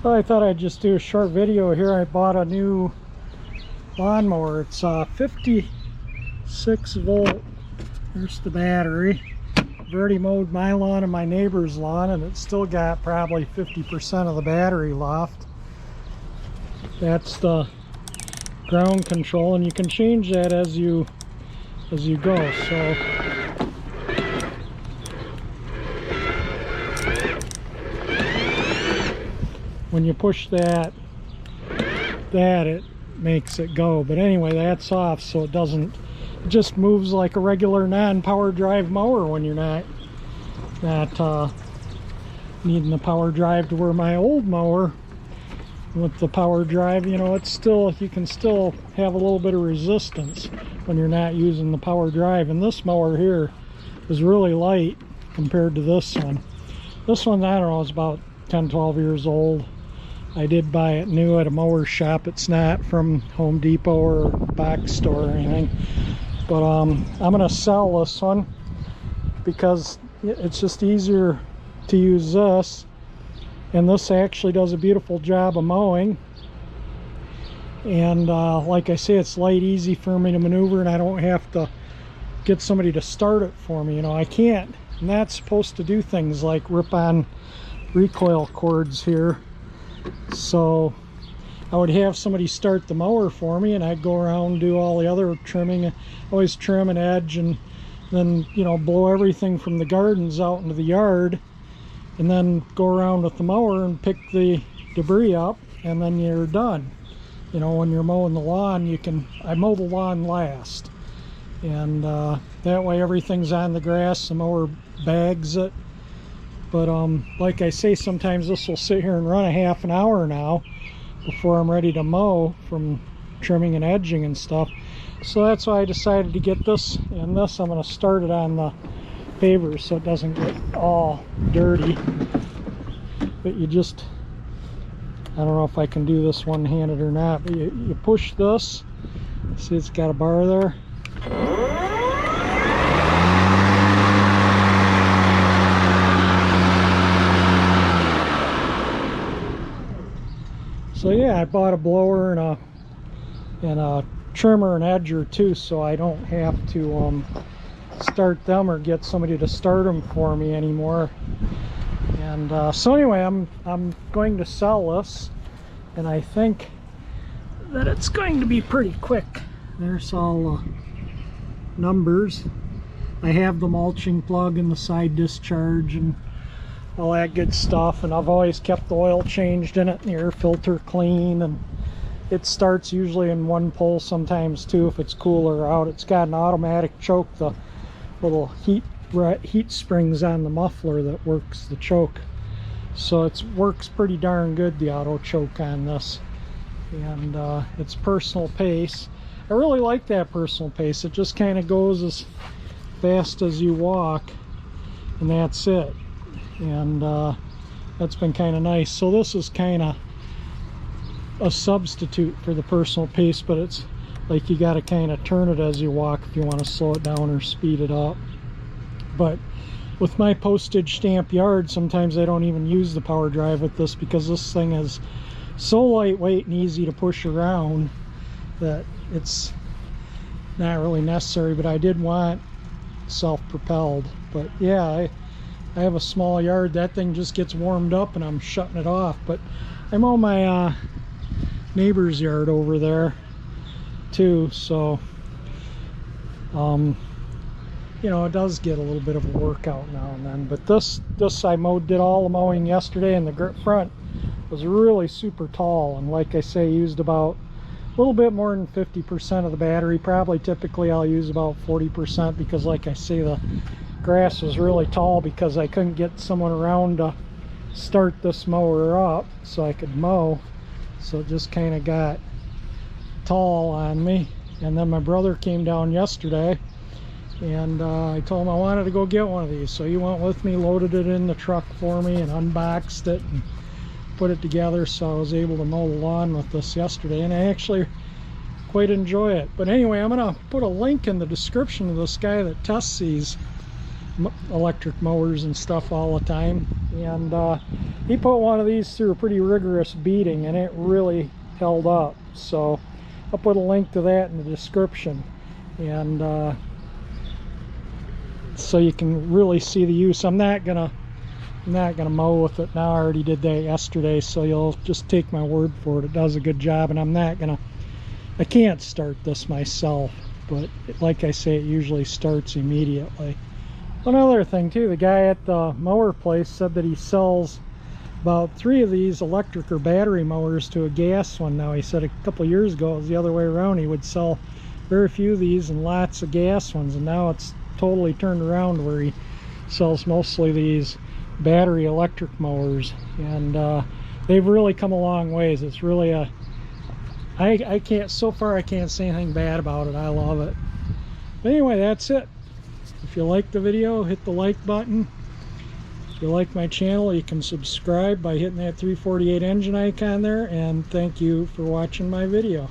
Well, I thought I'd just do a short video here. I bought a new lawnmower. It's 56 volt. There's the battery. I've already mowed my lawn and my neighbor's lawn, and it's still got probably 50% of the battery left. That's the ground control, and you can change that as you go. So when you push that it makes it go. But anyway, that's off, so it just moves like a regular non-power drive mower when you're not needing the power drive, to where my old mower with the power drive, you know, you can still have a little bit of resistance when you're not using the power drive. And this mower here is really light compared to this one. This one, I don't know, is about 10-12 years old. I did buy it new at a mower shop. It's not from Home Depot or box store or anything. But I'm gonna sell this one because it's just easier to use this, and this actually does a beautiful job of mowing. And like I say, it's light, easy for me to maneuver, and I don't have to get somebody to start it for me. You know, I'm not supposed to do things like rip on recoil cords here. So I would have somebody start the mower for me, and I'd go around and do all the other trimming. Always trim an edge, and then, you know, blow everything from the gardens out into the yard, and then go around with the mower and pick the debris up, and then you're done. You know, when you're mowing the lawn, I mow the lawn last, and that way everything's on the grass. The mower bags it. But like I say, sometimes this will sit here and run a half an hour now before I'm ready to mow from trimming and edging and stuff. So that's why I decided to get this. And this, I'm going to start it on the pavers so it doesn't get all dirty. But I don't know if I can do this one-handed or not, but you push this. See, it's got a bar there. So yeah, I bought a blower and a trimmer and edger too, so I don't have to start them or get somebody to start them for me anymore. And so anyway, I'm going to sell this, and I think that it's going to be pretty quick. There's all the numbers. I have the mulching plug and the side discharge and all that good stuff, and I've always kept the oil changed in it and the air filter clean, and it starts usually in one pull, sometimes two if it's cooler out. It's got an automatic choke, the little heat springs on the muffler that works the choke, so it works pretty darn good, the auto choke on this. And it's personal pace. I really like that personal pace. It just kind of goes as fast as you walk, and that's it. And that's been kind of nice. So this is kind of a substitute for the personal pace, but it's like you got to kind of turn it as you walk if you want to slow it down or speed it up. But with my postage stamp yard, sometimes I don't even use the power drive with this, because this thing is so lightweight and easy to push around that it's not really necessary. But I did want self-propelled. But yeah, I have a small yard. That thing just gets warmed up and I'm shutting it off. But I mow my neighbor's yard over there too, so you know, it does get a little bit of a workout now and then. But this I did all the mowing yesterday, and the front was really super tall, and like I say, used about a little bit more than 50% of the battery. Probably typically I'll use about 40%, because like I say, the grass was really tall, because I couldn't get someone around to start this mower up so I could mow. So it just kind of got tall on me. And then my brother came down yesterday, and I told him I wanted to go get one of these, so he went with me, loaded it in the truck for me, and unboxed it and put it together. So I was able to mow the lawn with this yesterday, and I actually quite enjoy it. But anyway, I'm gonna put a link in the description of this guy that tests these electric mowers and stuff all the time, and he put one of these through a pretty rigorous beating, and it really held up. So I'll put a link to that in the description, and so you can really see the use. I'm not gonna mow with it now. I already did that yesterday, so you'll just take my word for it. It does a good job, and I can't start this myself, but like I say, it usually starts immediately. One other thing too, the guy at the mower place said that he sells about 3 of these electric or battery mowers to a gas one now. He said a couple years ago it was the other way around. He would sell very few of these and lots of gas ones, and now it's totally turned around where he sells mostly these battery electric mowers, and they've really come a long ways. It's really I can't say anything bad about it. I love it. But anyway, that's it. If you like the video, hit the like button. If you like my channel, you can subscribe by hitting that 348 engine icon there, and thank you for watching my video.